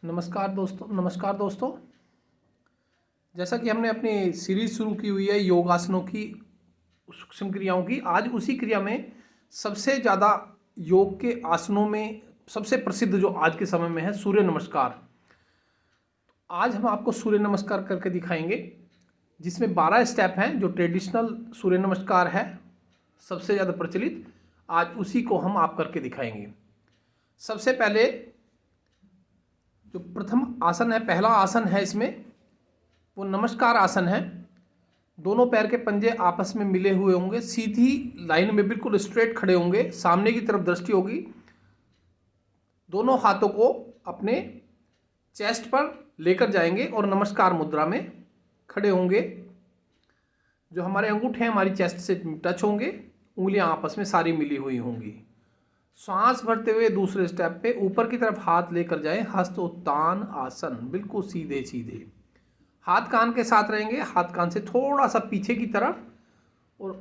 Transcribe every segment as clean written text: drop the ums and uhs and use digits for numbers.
नमस्कार दोस्तों। जैसा कि हमने अपनी सीरीज शुरू की हुई है योगासनों की, सूक्ष्म क्रियाओं की। आज उसी क्रिया में सबसे ज़्यादा योग के आसनों में सबसे प्रसिद्ध जो आज के समय में है सूर्य नमस्कार। आज हम आपको सूर्य नमस्कार करके दिखाएंगे, जिसमें 12 स्टेप हैं। जो ट्रेडिशनल सूर्य नमस्कार है, सबसे ज़्यादा प्रचलित, आज उसी को हम आप करके दिखाएंगे। सबसे पहले जो प्रथम आसन है, पहला आसन है इसमें, वो नमस्कार आसन है। दोनों पैर के पंजे आपस में मिले हुए होंगे, सीधी लाइन में बिल्कुल स्ट्रेट खड़े होंगे, सामने की तरफ दृष्टि होगी। दोनों हाथों को अपने चेस्ट पर लेकर जाएंगे और नमस्कार मुद्रा में खड़े होंगे। जो हमारे अंगूठे हैं हमारी चेस्ट से टच होंगे, उंगलियां आपस में सारी मिली हुई होंगी। सांस भरते हुए दूसरे स्टेप पे ऊपर की तरफ हाथ लेकर जाएं, हस्तोत्तान आसन, बिल्कुल सीधे सीधे। हाथ कान के साथ रहेंगे, हाथ कान से थोड़ा सा पीछे की तरफ और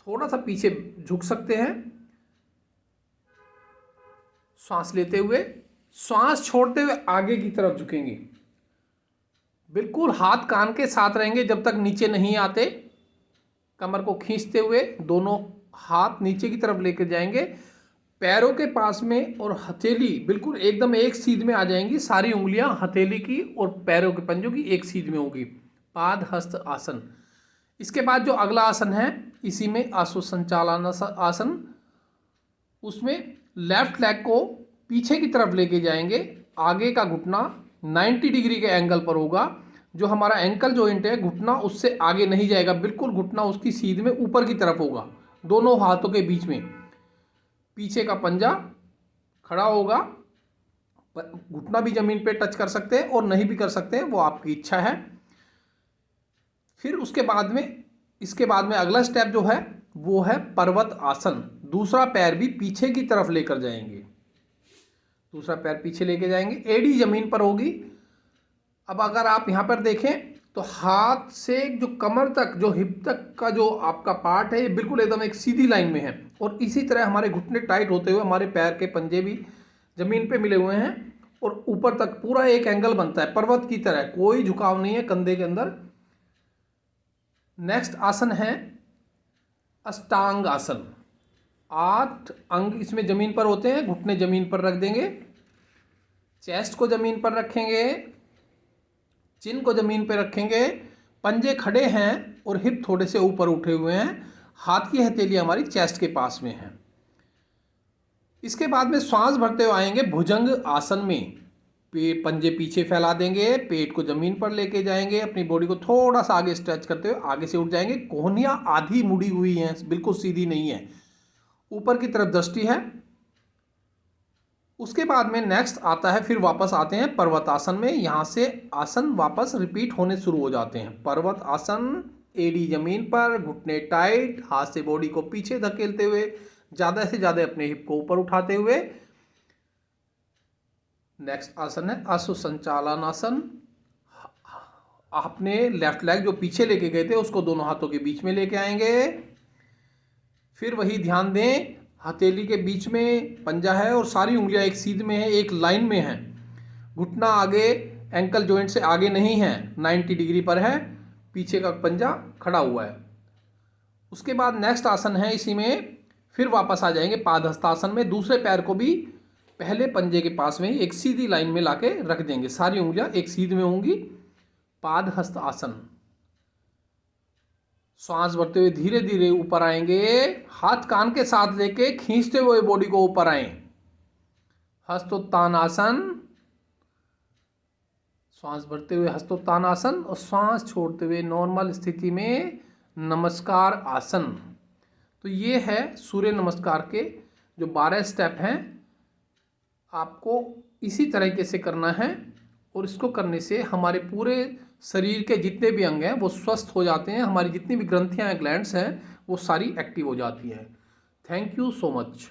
थोड़ा सा पीछे झुक सकते हैं। सांस लेते हुए, सांस छोड़ते हुए आगे की तरफ झुकेंगे। बिल्कुल हाथ कान के साथ रहेंगे जब तक नीचे नहीं आते। कमर को खींचते हुए दोनों हाथ नीचे की तरफ लेकर जाएंगे, पैरों के पास में, और हथेली बिल्कुल एकदम एक सीध में आ जाएंगी। सारी उंगलियां हथेली की और पैरों के पंजों की एक सीध में होगी। पाद हस्त आसन। इसके बाद जो अगला आसन है, इसी में आसु संचालन आसन। उसमें लेफ्ट लेग को पीछे की तरफ लेके जाएंगे, आगे का घुटना 90 डिग्री के एंगल पर होगा। जो हमारा एंकल जॉइंट है, घुटना उससे आगे नहीं जाएगा, बिल्कुल घुटना उसकी सीध में ऊपर की तरफ होगा, दोनों हाथों के बीच में। पीछे का पंजा खड़ा होगा, घुटना भी जमीन पे टच कर सकते हैं और नहीं भी कर सकते हैं, वो आपकी इच्छा है। फिर उसके बाद में, इसके बाद में अगला स्टेप जो है वो है पर्वत आसन। दूसरा पैर भी पीछे की तरफ लेकर जाएंगे, दूसरा पैर पीछे लेके जाएंगे, एड़ी जमीन पर होगी। अब अगर आप यहाँ पर देखें तो हाथ से जो कमर तक, जो हिप तक का जो आपका पार्ट है, ये बिल्कुल एकदम एक सीधी लाइन में है। और इसी तरह हमारे घुटने टाइट होते हुए हमारे पैर के पंजे भी जमीन पे मिले हुए हैं और ऊपर तक पूरा एक एंगल बनता है, पर्वत की तरह, कोई झुकाव नहीं है कंधे के अंदर। नेक्स्ट आसन है अष्टांग आसन। 8 अंग इसमें जमीन पर होते हैं, घुटने जमीन पर रख देंगे, चेस्ट को जमीन पर रखेंगे, चिन को जमीन पर रखेंगे, पंजे खड़े हैं और हिप थोड़े से ऊपर उठे हुए हैं, हाथ की हथेली हमारी चेस्ट के पास में है। इसके बाद में श्वास भरते हुए आएंगे भुजंग आसन में। पेट, पंजे पीछे फैला देंगे, पेट को जमीन पर लेके जाएंगे, अपनी बॉडी को थोड़ा सा आगे स्ट्रेच करते हुए आगे से उठ जाएंगे। कोहनियां आधी मुड़ी हुई हैं, बिल्कुल सीधी नहीं है, ऊपर की तरफ दृष्टि है। उसके बाद में नेक्स्ट आता है, फिर वापस आते हैं पर्वत आसन में। यहाँ से आसन वापस रिपीट होने शुरू हो जाते हैं। पर्वत आसन, एड़ी जमीन पर, घुटने टाइट, हाथ से बॉडी को पीछे धकेलते हुए, ज़्यादा से ज़्यादा अपने हिप को ऊपर उठाते हुए। नेक्स्ट आसन है आसु संचालन आसन। आपने लेफ्ट लेग जो पीछे लेके गए थे उसको दोनों हाथों के बीच में लेके आएंगे। फिर वही ध्यान दें, हथेली के बीच में पंजा है और सारी उंगलियां एक सीध में है, एक लाइन में है। घुटना आगे एंकल जॉइंट से आगे नहीं है, 90 डिग्री पर है, पीछे का पंजा खड़ा हुआ है। उसके बाद नेक्स्ट आसन है, इसी में फिर वापस आ जाएंगे पादहस्तासन में। दूसरे पैर को भी पहले पंजे के पास में ही एक सीधी लाइन में लाके रख देंगे, सारी उंगलियां एक सीध में होंगी। पादहस्त आसन। सांस भरते हुए धीरे धीरे ऊपर आएंगे, हाथ कान के साथ लेके खींचते हुए बॉडी को ऊपर आए, हस्तोत्तान आसन। सांस भरते हुए हस्तोत्तान आसन और सांस छोड़ते हुए नॉर्मल स्थिति में नमस्कार आसन। तो ये है सूर्य नमस्कार के जो 12 स्टेप हैं। आपको इसी तरीके से करना है और इसको करने से हमारे पूरे शरीर के जितने भी अंग हैं वो स्वस्थ हो जाते हैं। हमारी जितनी भी ग्रंथियां हैं, ग्लैंड्स हैं, वो सारी एक्टिव हो जाती हैं। Thank you so much.